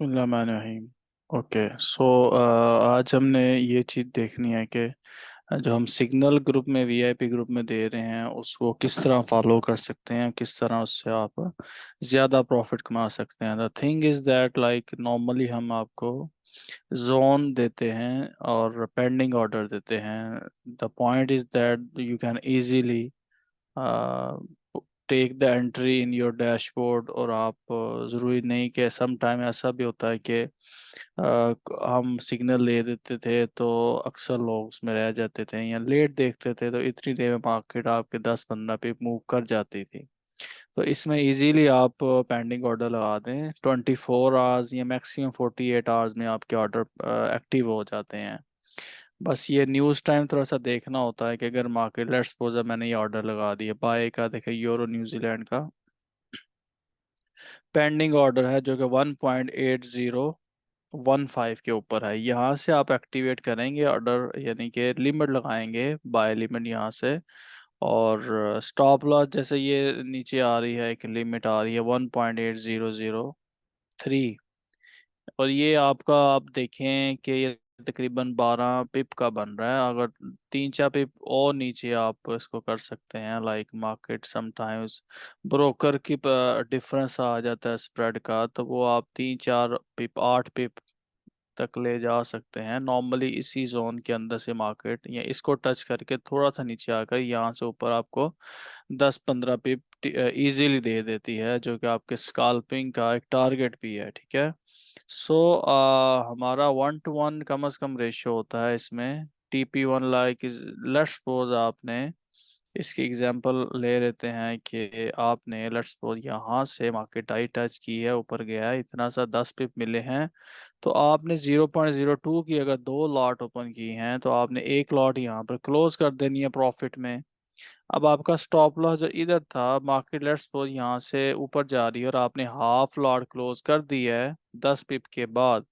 बिस्मिल्लाहिर्रहमानिर्रहीम। ओके, सो आज हमने ये चीज़ देखनी है कि जो हम सिग्नल ग्रुप में वीआईपी ग्रुप में दे रहे हैं उसको किस तरह फॉलो कर सकते हैं, किस तरह उससे आप ज़्यादा प्रॉफिट कमा सकते हैं। The thing is that like normally हम आपको जोन देते हैं और पेंडिंग ऑर्डर देते हैं। The point is that you can easily take the entry in your dashboard. और आप ज़रूरी नहीं कि सम टाइम ऐसा भी होता है कि हम सिग्नल ले देते थे तो अक्सर लोग उसमें रह जाते थे या लेट देखते थे तो इतनी देर में मार्केट आपके 10-15 पे मूव कर जाती थी। तो इसमें इजीली आप पेंडिंग ऑर्डर लगा दें, 24 आवर्स या मैक्सिमम 48 आवर्स में आपके ऑर्डर एक्टिव हो जाते हैं। बस ये न्यूज़ टाइम थोड़ा सा देखना होता है कि अगर मार्केट, लेट्स सपोज मैंने ये ऑर्डर लगा दिया बाय का, देखिए यूरो न्यूजीलैंड का पेंडिंग ऑर्डर है जो कि 1.8015 के ऊपर है। यहाँ से आप एक्टिवेट करेंगे ऑर्डर, यानी कि लिमिट लगाएंगे, बाय लिमिट यहाँ से। और स्टॉप लॉस जैसे ये नीचे आ रही है, एक लिमिट आ रही है 1.8003। और ये आपका आप देखें कि ये तकरीबन 12 पिप का बन रहा है। अगर 3-4 पिप और नीचे आप इसको कर सकते हैं, लाइक मार्केट समटाइम्स ब्रोकर की डिफरेंस आ जाता है स्प्रेड का, तो वो आप 3-4 पिप 8 पिप तक ले जा सकते हैं। नॉर्मली इसी जोन के अंदर से मार्केट या इसको टच करके थोड़ा सा नीचे आकर यहाँ से ऊपर आपको 10-15 पिप इजीली दे देती है, जो कि आपके स्काल्पिंग का एक टारगेट भी है। ठीक है। सो हमारा 1:1 कम से कम रेशियो होता है इसमें। TP1 like is, let's suppose आपने इसकी एग्जांपल ले लेते हैं कि आपने लेट्स सपोज यहाँ से मार्केट आई टच की है, ऊपर गया है, इतना सा 10 पिप मिले हैं। तो आपने 0.02 की अगर दो लॉट ओपन की हैं तो आपने एक लॉट यहाँ पर क्लोज कर देनी है प्रॉफिट में। अब आपका स्टॉप लॉस जो इधर था, मार्केट लेट्स सपोज यहाँ से ऊपर जा रही है और आपने हाफ लॉट क्लोज कर दी है 10 पिप के बाद,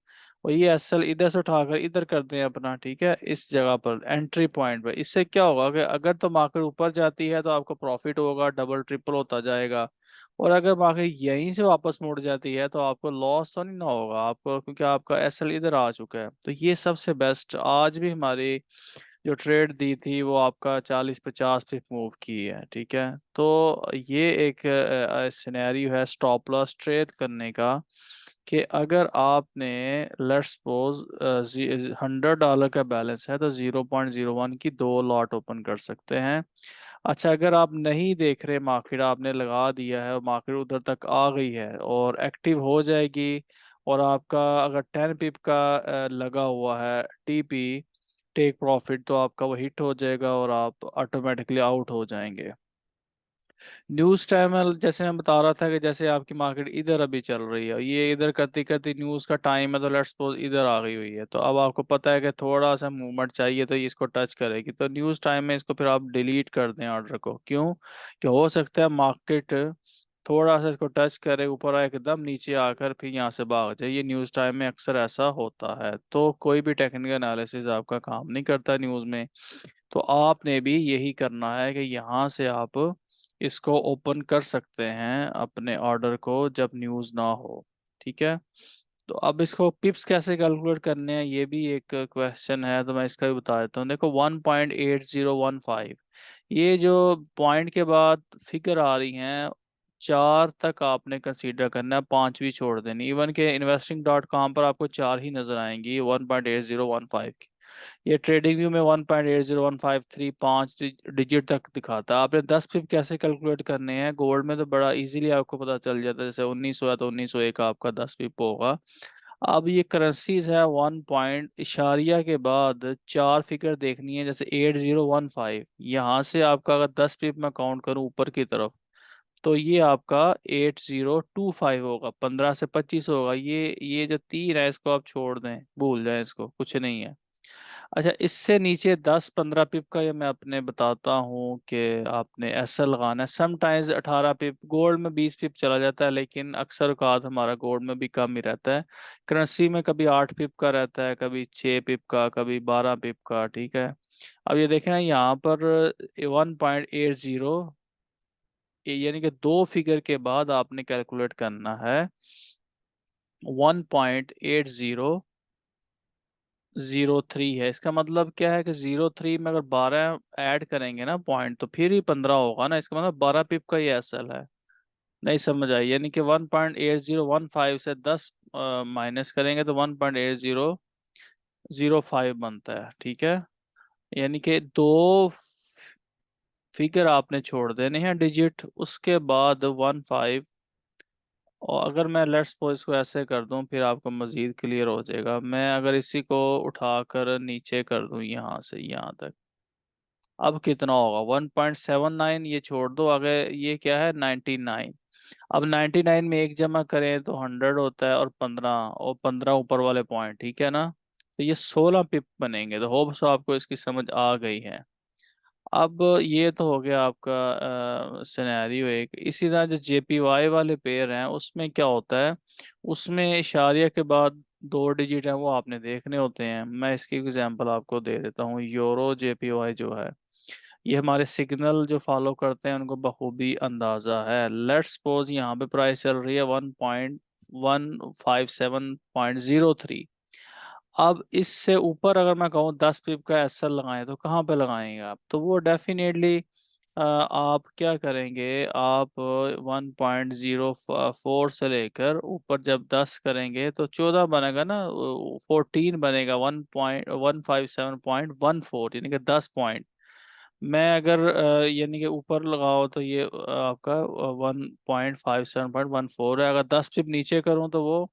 और ये एसएल इधर से उठाकर इधर कर दें अपना, ठीक है, इस जगह पर एंट्री पॉइंट पर। इससे क्या होगा कि अगर तो मार्केट ऊपर जाती है तो आपको प्रॉफिट होगा, डबल ट्रिपल होता जाएगा। और अगर मार्केट यहीं से वापस मुड़ जाती है तो आपको लॉस तो नहीं ना होगा आपको, क्योंकि आपका एसएल इधर आ चुका है। तो ये सबसे बेस्ट, आज भी हमारी जो ट्रेड दी थी वो आपका 40-50 पे मूव की है। ठीक है। तो ये एक सिनेरियो है स्टॉप लॉस ट्रेड करने का, कि अगर आपने लेट्स सपोज $100 का बैलेंस है तो 0.01 की दो लॉट ओपन कर सकते हैं। अच्छा, अगर आप नहीं देख रहे मार्केट, आपने लगा दिया है और मार्केट उधर तक आ गई है और एक्टिव हो जाएगी, और आपका अगर 10 पिप का लगा हुआ है टीपी टेक प्रॉफिट, तो आपका वो हिट हो जाएगा और आप ऑटोमेटिकली आउट हो जाएंगे। न्यूज़ टाइम में जैसे मैं बता रहा था कि जैसे आपकी मार्केट इधर अभी चल रही है, ये इधर करती करती न्यूज़ का टाइम है तो लेट्स सपोज इधर आ गई हुई है, तो अब आपको पता है कि थोड़ा सा मूवमेंट चाहिए तो ये इसको टच करेगी, तो न्यूज़ टाइम में इसको फिर आप डिलीट कर दें ऑर्डर को। क्यों? कि हो सकता है मार्केट थोड़ा सा इसको टच करे, ऊपर आए एकदम नीचे आकर फिर यहाँ से भाग जाए। ये न्यूज़ टाइम में अक्सर ऐसा होता है। तो कोई भी टेक्निकल एनालिसिस आपका काम नहीं करता न्यूज़ में। तो आपने भी यही करना है कि यहाँ से आप इसको ओपन कर सकते हैं अपने ऑर्डर को जब न्यूज़ ना हो। ठीक है। तो अब इसको पिप्स कैसे कैलकुलेट करने हैं ये भी एक क्वेश्चन है, तो मैं इसका भी बता देता हूँ। देखो 1.8015, ये जो पॉइंट के बाद फिगर आ रही हैं, चार तक आपने कंसीडर करना है, पांचवी छोड़ देनी। इवन के investing.com पर आपको चार ही नजर आएंगी 1.8015 की। ये ट्रेडिंग व्यू में 1.8015 पाँच डिजिट तक दिखाता है। आपने 10 पिप कैसे कैलकुलेट करने हैं, गोल्ड में तो बड़ा इजीली आपको पता चल जाता है। जैसे 1900 है तो 1901 आपका 10 पिप होगा। अब ये करेंसीज है, 1 पॉइंट इशारिया के बाद चार फिगर देखनी है, जैसे 8015, यहाँ से आपका अगर 10 पिप में काउंट करूँ ऊपर की तरफ तो ये आपका 8025 होगा, 15 से 25 होगा। ये जो तीन है इसको आप छोड़ दें, भूल जाएं, इसको कुछ नहीं है। अच्छा, इससे नीचे 10-15 पिप का ये मैं अपने बताता हूँ कि आपने ऐसा लगाना है। समटाइम्स 18 पिप, गोल्ड में 20 पिप चला जाता है, लेकिन अक्सर औकात हमारा गोल्ड में भी कम ही रहता है। करेंसी में कभी 8 पिप का रहता है, कभी 6 पिप का, कभी 12 पिप का। ठीक है। अब ये देखें ना यहाँ पर 1.80, यानी कि दो फिगर के बाद आपने कैलकुलेट करना है 1.8003 है। इसका मतलब क्या है कि 03 में अगर 12 ऐड करेंगे ना पॉइंट, तो फिर ही 15 होगा ना। इसका मतलब 12 पिप का ये एसएल है। नहीं समझ आई? यानी कि 1.8015 से 10 माइनस करेंगे तो 1.8005 बनता है, ठीक है। यानी कि दो फिगर आपने छोड़ देने हैं डिजिट, उसके बाद 15। और अगर मैं लेट्स सपोज इसको ऐसे कर दूं, फिर आपको मजीद क्लियर हो जाएगा। मैं अगर इसी को उठाकर नीचे कर दूं यहाँ से यहाँ तक, अब कितना होगा? 1.79। ये छोड़ दो आगे, ये क्या है? 99। अब 99 में एक जमा करें तो 100 होता है, और 15, और 15 ऊपर वाले पॉइंट, ठीक है ना। तो ये 16 पिप बनेंगे। तो होप सो आपको इसकी समझ आ गई है। अब ये तो हो गया आपका सिनेरियो एक। इसी तरह जो जेपीवाई वाले पेयर हैं उसमें क्या होता है, उसमें इशारिया के बाद दो डिजिट हैं, वो आपने देखने होते हैं। मैं इसकी एग्जांपल आपको दे देता हूँ। यूरो जेपीवाई जो है, ये हमारे सिग्नल जो फॉलो करते हैं उनको बखूबी अंदाजा है। लेट्स सपोज यहाँ पे प्राइस चल रही है 1.157.03। अब इससे ऊपर अगर मैं कहूँ 10 पिप का एसएल लगाएं, तो कहाँ पे लगाएंगे आप? तो वो डेफिनेटली आप क्या करेंगे, आप 1.04 से लेकर ऊपर जब 10 करेंगे तो 14 बनेगा ना, 14 बनेगा। 1.157.14, यानी कि 10 पॉइंट। मैं अगर यानी कि ऊपर लगाओ तो ये आपका 1.57.14 है। अगर 10 पिप नीचे करूँ तो वो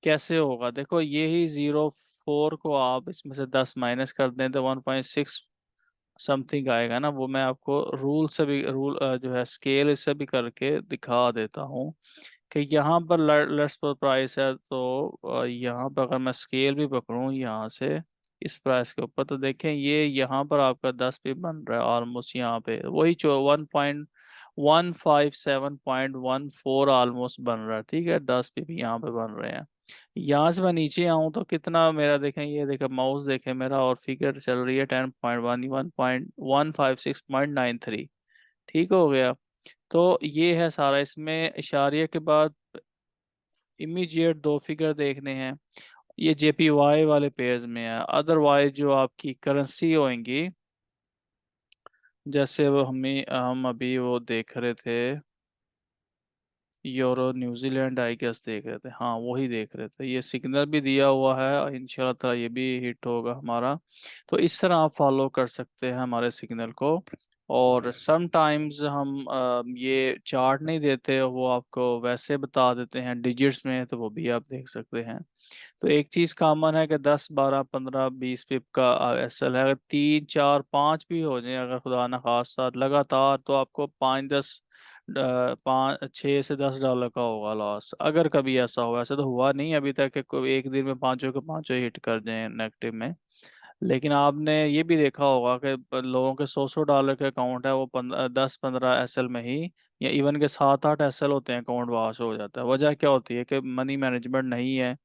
कैसे होगा? देखो, ये ही 04 को आप इसमें से 10 माइनस कर दें तो 1.6 समथिंग आएगा ना। वो मैं आपको रूल से भी, जो है स्केल, इससे भी करके दिखा देता हूँ कि यहाँ पर लेट्स सपोज प्राइस है, तो यहाँ पर अगर मैं स्केल भी पकड़ूँ यहाँ से इस प्राइस के ऊपर, तो देखें ये यहाँ पर आपका 10 पे बन रहा है ऑलमोस्ट। यहाँ पे वही 1.157.14 ऑलमोस्ट बन रहा है, ठीक है। 10 पे भी यहाँ पे बन रहे हैं। यहाँ से मैं नीचे आऊँ तो कितना मेरा, देखें, ये देखें माउस देखें मेरा, और फिगर चल रही है 10.1, 1.156.93। ठीक हो गया। तो ये है सारा। इसमें इशारिया के बाद इमीडिएट दो फिगर देखने हैं। ये जेपीवाई वाले पेयर्स में है। अदरवाइज जो आपकी करेंसी होंगी, जैसे वो हम अभी वो देख रहे थे, यूरो न्यूजीलैंड आई गेस देख रहे थे, हाँ वही देख रहे थे। ये सिग्नल भी दिया हुआ है, इंशाल्लाह ताला ये भी हिट होगा हमारा। तो इस तरह आप फॉलो कर सकते हैं हमारे सिग्नल को। और समटाइम्स हम ये चार्ट नहीं देते, वो आपको वैसे बता देते हैं डिजिट्स में, तो वो भी आप देख सकते हैं। तो एक चीज कॉमन है कि 10 12 15 20 पिप का एसएल है। अगर 3 4 5 भी हो जाए अगर खुदा न खास्ता लगातार, तो आपको 5 10 $5 6 से $10 का होगा लॉस, अगर कभी ऐसा हो। ऐसा तो हुआ नहीं अभी तक कि कोई एक दिन में पांचों के पांचों हिट कर जाए नेगेटिव में। लेकिन आपने ये भी देखा होगा कि लोगों के $100 के अकाउंट है, वो 10 15 एसएल में ही, या इवन के 7 8 एसएल होते हैं, अकाउंट वहां हो जाता है। वजह क्या होती है कि मनी मैनेजमेंट नहीं है।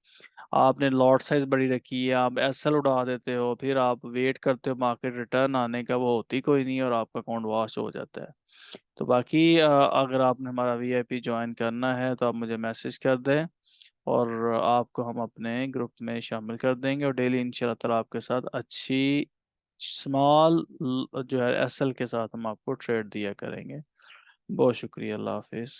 आपने लॉट साइज बड़ी रखी है, आप एसएल उड़ा देते हो, फिर आप वेट करते हो मार्केट रिटर्न आने का, वो होती कोई नहीं, और आपका अकाउंट वॉश हो जाता है। तो बाकी अगर आपने हमारा वीआईपी ज्वाइन करना है तो आप मुझे मैसेज कर दें, और आपको हम अपने ग्रुप में शामिल कर देंगे, और डेली इंशाल्लाह ताला आपके साथ अच्छी स्मॉल जो है एसएल के साथ हम आपको ट्रेड दिया करेंगे। बहुत शुक्रिया, अल्लाह हाफिज़।